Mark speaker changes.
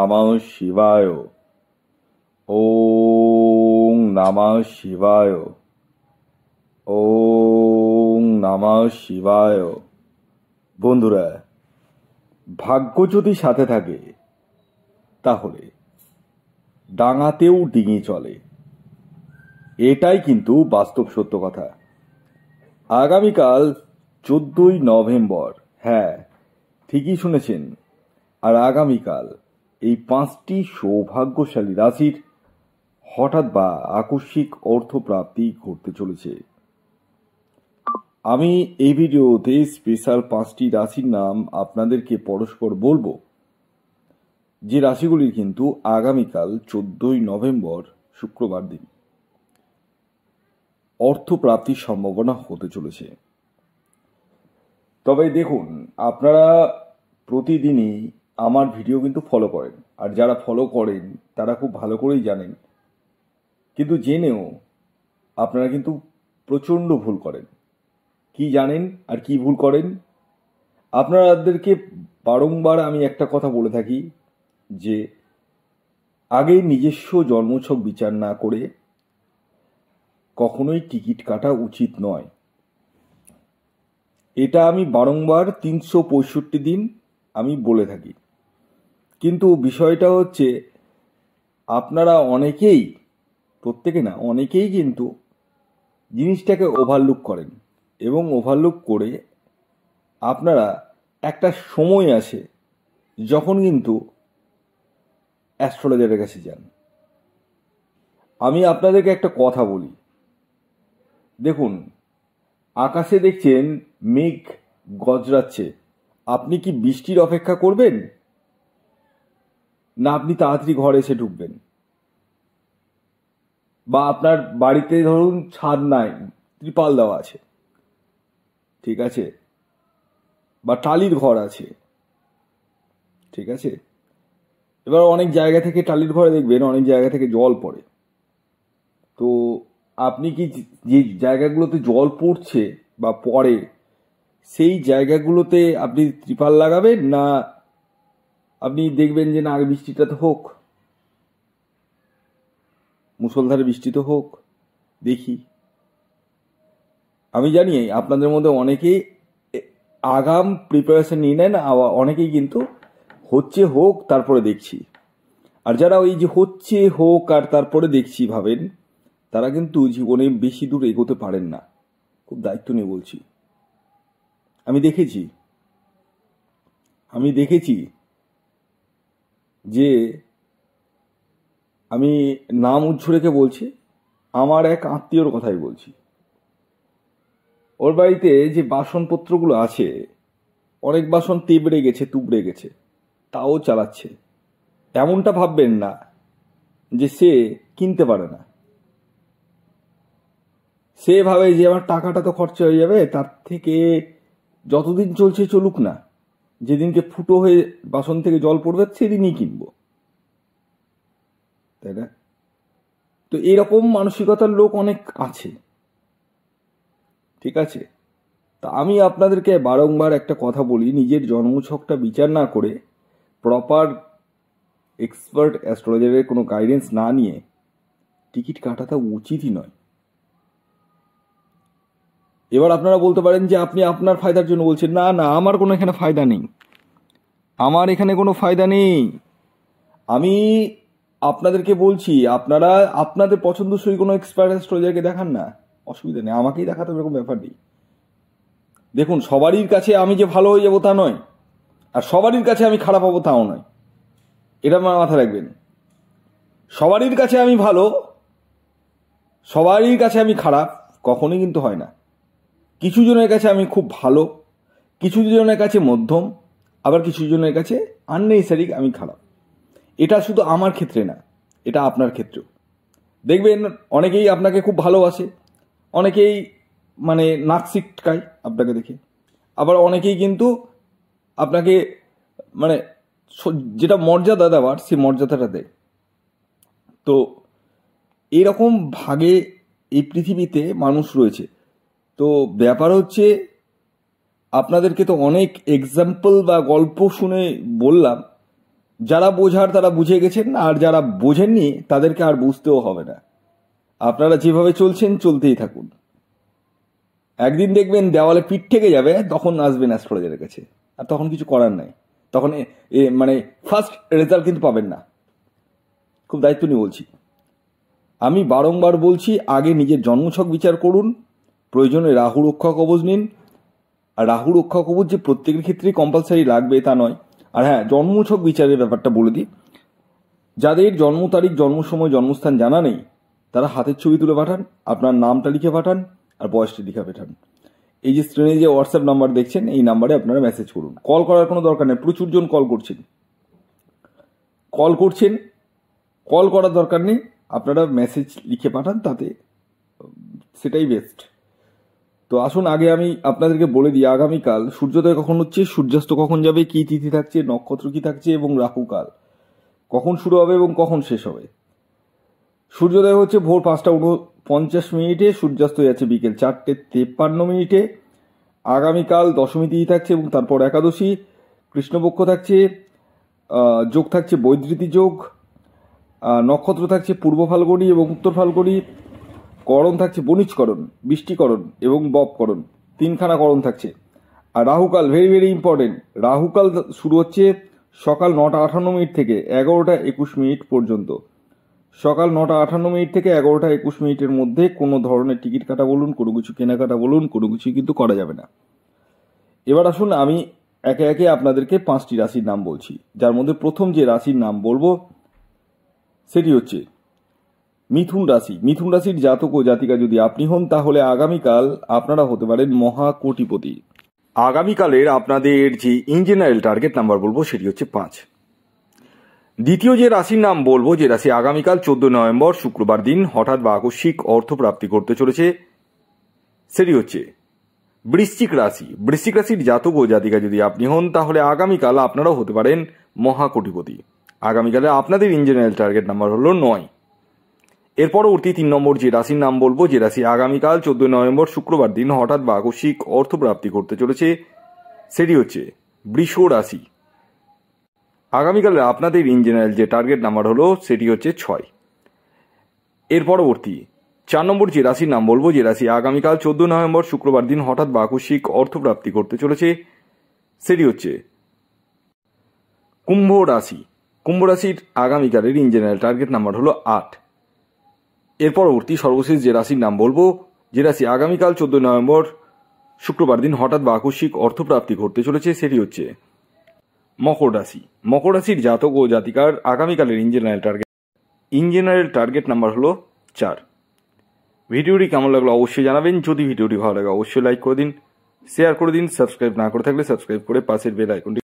Speaker 1: নমঃ শিবায়। ওম নমঃ শিবায়। ওম নমঃ শিবায়। বন্ধুরা, ভাগ্য যদি সাথে থাকে তাহলে ডাঙাতেও ডিঙি চলে, এটাই কিন্তু বাস্তব সত্য কথা। আগামীকাল 14ই নভেম্বর, হ্যাঁ ঠিকই শুনেছেন, আর আগামীকাল এই 5টি সৌভাগ্যশালী রাশির হঠাৎ বা আকস্মিক অর্থপ্রাপ্তি ঘটতে চলেছে। আমি এই ভিডিওতে স্পেশাল 5টি রাশির নাম আপনাদেরকে পরস্পর বলবো, যে রাশিগুলির কিন্তু আগামীকাল 14ই নভেম্বর শুক্রবার দিন অর্থপ্রাপ্তির সম্ভাবনা হতে চলেছে। তবে দেখুন, আপনারা প্রতিদিনই আমার ভিডিও কিন্তু ফলো করেন, আর যারা ফলো করেন তারা খুব ভালো করেই জানেন, কিন্তু জেনেও আপনারা কিন্তু প্রচণ্ড ভুল করেন। কি জানেন আর কি ভুল করেন? আপনাদেরকে বারংবার আমি একটা কথা বলে থাকি যে আগে নিজস্ব জন্মছক বিচার না করে কখনোই টিকিট কাটা উচিত নয়। এটা আমি বারংবার 365 দিন আমি বলে থাকি, কিন্তু বিষয়টা হচ্ছে আপনারা অনেকেই, প্রত্যেকে না, অনেকেই কিন্তু জিনিসটাকে ওভারলুক করেন, এবং ওভারলুক করে আপনারা একটা সময় আসে যখন কিন্তু অ্যাস্ট্রোলজারের কাছে যান। আমি আপনাদেরকে একটা কথা বলি, দেখুন আকাশে দেখছেন মেঘ গজরাচ্ছে, আপনি কি বৃষ্টির অপেক্ষা করবেন, না আপনি তাড়াতাড়ি ঘরে এসে ঢুকবেন? বা আপনার বাড়িতে ধরুন ছাদ নাই, ত্রিপাল দেওয়া আছে, ঠিক আছে, বা টালির ঘর আছে, ঠিক আছে, এবার অনেক জায়গা থেকে টালির ঘরে দেখবেন অনেক জায়গা থেকে জল পড়ে, তো আপনি কি যে জায়গাগুলোতে জল পড়ছে বা পড়ে সেই জায়গাগুলোতে আপনি ত্রিপাল লাগাবেন, না আপনি দেখবেন যে না আগে বৃষ্টিটা তো হোক, মুষলধারে বৃষ্টি তো হোক, দেখি? আমি জানি আপনাদের মধ্যে অনেকেই আগাম প্রিপারেশন নিয়ে নেন, আবার অনেকেই কিন্তু হচ্ছে হোক তারপরে দেখছি, আর যারা ওই যে হচ্ছে হোক আর তারপরে দেখছি ভাবেন, তারা কিন্তু জীবনে বেশি দূর এগোতে পারেন না। খুব দায়িত্ব নিয়ে বলছি, আমি দেখেছি যে, আমি নাম উজ্জ্বলেকে বলছি, আমার এক আত্মীয়র কথাই বলছি। ওর বাড়িতে যে বাসনপত্রগুলো আছে, অনেক বাসন তেবড়ে গেছে, তুবড়ে গেছে, তাও চালাচ্ছে। এমনটা ভাববেন না যে সে কিনতে পারে না, সে ভাবে যে আমার টাকাটা তো খরচা হয়ে যাবে, তার থেকে যতদিন চলছে চলুক না, যেদিনকে ফুটো হয়ে বাসন থেকে জল পড়বে সেদিনই কিনবো, তাই না? তো এরকম মানসিকতার লোক অনেক আছে, ঠিক আছে? তা আমি আপনাদেরকে বারংবার একটা কথা বলি, নিজের জন্মছকটা বিচার না করে প্রপার এক্সপার্ট অ্যাস্ট্রোলজারের কোনো গাইডেন্স না নিয়ে টিকিট কাটাটা উচিতই নয়। এবার আপনারা বলতে পারেন যে আপনি আপনার ফায়দার জন্য বলছেন, না না, আমার কোনো এখানে ফায়দা নেই, আমার এখানে কোনো ফায়দা নেই। আমি আপনাদেরকে বলছি, আপনারা আপনাদের পছন্দসই কোনো এক্সপার্ট অ্যাস্ট্রোলজারকে দেখান না, অসুবিধা নেই, আমাকেই দেখাতে এরকম ব্যাপার নেই। দেখুন, সবারই কাছে আমি যে ভালো হয়ে যাবো তা নয়, আর সবারই কাছে আমি খারাপ হবো তাও নয়, এটা আমার মাথায় রাখবেন। সবারই কাছে আমি ভালো, সবারই কাছে আমি খারাপ, কখনোই কিন্তু হয় না। কিছু জনের কাছে আমি খুব ভালো, কিছু জনের কাছে মধ্যম, আবার কিছু জনের কাছে আননেসেসারি আমি খারাপ। এটা শুধু আমার ক্ষেত্রে না, এটা আপনার ক্ষেত্রেও। দেখবেন অনেকেই আপনাকে খুব ভালোবাসে, অনেকেই মানে নাক সিটকায় আপনাকে দেখে, আবার অনেকেই কিন্তু আপনাকে মানে যেটা মর্যাদা দেওয়ার সেই মর্যাদাটা দেয়। তো এরকম ভাগে এই পৃথিবীতে মানুষ রয়েছে। তো ব্যাপার হচ্ছে, আপনাদেরকে তো অনেক এক্সাম্পল বা গল্প শুনে বললাম, যারা বোঝার তারা বুঝে গেছেন, আর যারা বোঝেননি তাদেরকে আর বুঝতেও হবে না। আপনারা যেভাবে চলছেন চলতেই থাকুন। একদিন দেখবেন দেওয়ালে পিঠ থেকে যাবে, তখন আসবেন অ্যাস্ট্রোলজারের কাছে, আর তখন কিছু করার নাই। তখন মানে ফার্স্ট রেজাল্ট কিন্তু পাবেন না। খুব দায়িত্ব নিয়ে বলছি। আমি বারংবার বলছি, আগে নিজের জন্মছক বিচার করুন, প্রয়োজনে রাহু রক্ষা কবচ নিন। আর রাহু রক্ষা কবচ যে প্রত্যেকের ক্ষেত্রেই কম্পালসারি লাগবে তা নয়। আর হ্যাঁ, জন্মছক বিচারের ব্যাপারটা বলে দিই, যাদের জন্ম তারিখ, জন্ম সময়, জন্মস্থান জানা নেই তারা হাতের ছবি তুলে পাঠান, আপনার নামটা লিখে পাঠান, আর বয়সটা লিখে পাঠান। এই যে স্ক্রিনে যে হোয়াটসঅ্যাপ নাম্বার দেখছেন, এই নাম্বারে আপনারা মেসেজ করুন। কল করার কোনো দরকার নেই, প্রচুর জন কল করছেন, কল করার দরকার নেই, আপনারা মেসেজ লিখে পাঠান, তাতে সেটাই বেস্ট। তো আসুন আগে আমি আপনাদেরকে বলে দিই, আগামীকাল সূর্যোদয় কখন হচ্ছে, সূর্যাস্ত কখন যাবে, কি তিথি থাকছে, নক্ষত্র কি থাকছে, এবং রাহুকাল কখন শুরু হবে এবং কখন শেষ হবে। সূর্যোদয় হচ্ছে ভোর 5:49, সূর্যাস্ত যাচ্ছে বিকেল 4:53। আগামীকাল দশমী তিথি থাকছে এবং তারপর একাদশী, কৃষ্ণপক্ষ থাকছে, যোগ থাকছে বৈদ্যুতি যোগ, নক্ষত্র থাকছে পূর্ব ফাল্গুনী এবং উত্তর ফাল্গুনী, করণ থাকছে বণিজকরণ, বৃষ্টিকরণ এবং বপকরণ, তিনখানা করণ থাকছে। আর রাহুকাল ভেরি ভেরি ইম্পর্টেন্ট। রাহুকাল শুরু হচ্ছে সকাল 9:58 থেকে 11:21 পর্যন্ত। সকাল 9:58 থেকে 11:21 মধ্যে কোনো ধরনের টিকিট কাটা বলুন, কোনো কিছু কেনাকাটা বলুন, কোনো কিছু কিন্তু করা যাবে না। এবার আসুন আমি একে একে আপনাদেরকে 5টি রাশির নাম বলছি, যার মধ্যে প্রথম যে রাশির নাম বলবো সেটি হচ্ছে মিথুন রাশি। মিথুন রাশির জাতক ও জাতিকা যদি আপনি হন, তাহলে আগামীকাল আপনারা হতে পারেন মহাকোটিপতি। আগামীকালের আপনাদের যে ইন জেনারেল টার্গেট নাম্বার বলবো সেটি হচ্ছে 5। দ্বিতীয় যে রাশির নাম বলবো, যে রাশি আগামীকাল 14 নভেম্বর শুক্রবার দিন হঠাৎ বা আকস্মিক অর্থপ্রাপ্তি করতে চলেছে, সেটি হচ্ছে বৃশ্চিক রাশি। বৃশ্চিক রাশির জাতক ও জাতিকা যদি আপনি হন, তাহলে আগামীকাল আপনারাও হতে পারেন মহাকোটিপতি। আগামীকালে আপনাদের ইন জেনারেল টার্গেট নাম্বার হলো 9। এর পরবর্তী 3 নম্বর যে রাশির নাম বলবো, যে রাশি আগামীকাল 14 নভেম্বর শুক্রবার দিন হঠাৎ বা আকস্মিক অর্থপ্রাপ্তি করতে চলেছে, সেটি হচ্ছে বৃষ রাশি। আগামীকালে আপনাদের ইন জেনারেল যে টার্গেট নাম্বার হলো সেটি হচ্ছে 6। এর পরবর্তী 4 নম্বর যে রাশির নাম বলবো, যে রাশি আগামীকাল 14 নভেম্বর শুক্রবার দিন হঠাৎ বা আকস্মিক অর্থপ্রাপ্তি করতে চলেছে, সেটি হচ্ছে কুম্ভ রাশি। কুম্ভ রাশির আগামীকালের ইন জেনারেল টার্গেট নাম্বার হলো 8। এর পরবর্তী সর্বশেষ যে রাশির নাম বলবো, যে রাশি আগামীকাল 14 নভেম্বর শুক্রবার দিন হঠাৎ বা আকস্মিক অর্থপ্রাপ্তি ঘটতে চলেছে, সেটি হচ্ছে মকর রাশি। মকর রাশির জাতক ও জাতিকার আগামীকালের ইন জেনারেল টার্গেট নাম্বার হলো 4। ভিডিওটি কেমন লাগলো অবশ্যই জানাবেন। যদি ভিডিওটি ভালো লাগে অবশ্যই লাইক করে দিন, শেয়ার করে দিন, সাবস্ক্রাইব না করে থাকলে সাবস্ক্রাইব করে পাশের বেল আইকনটি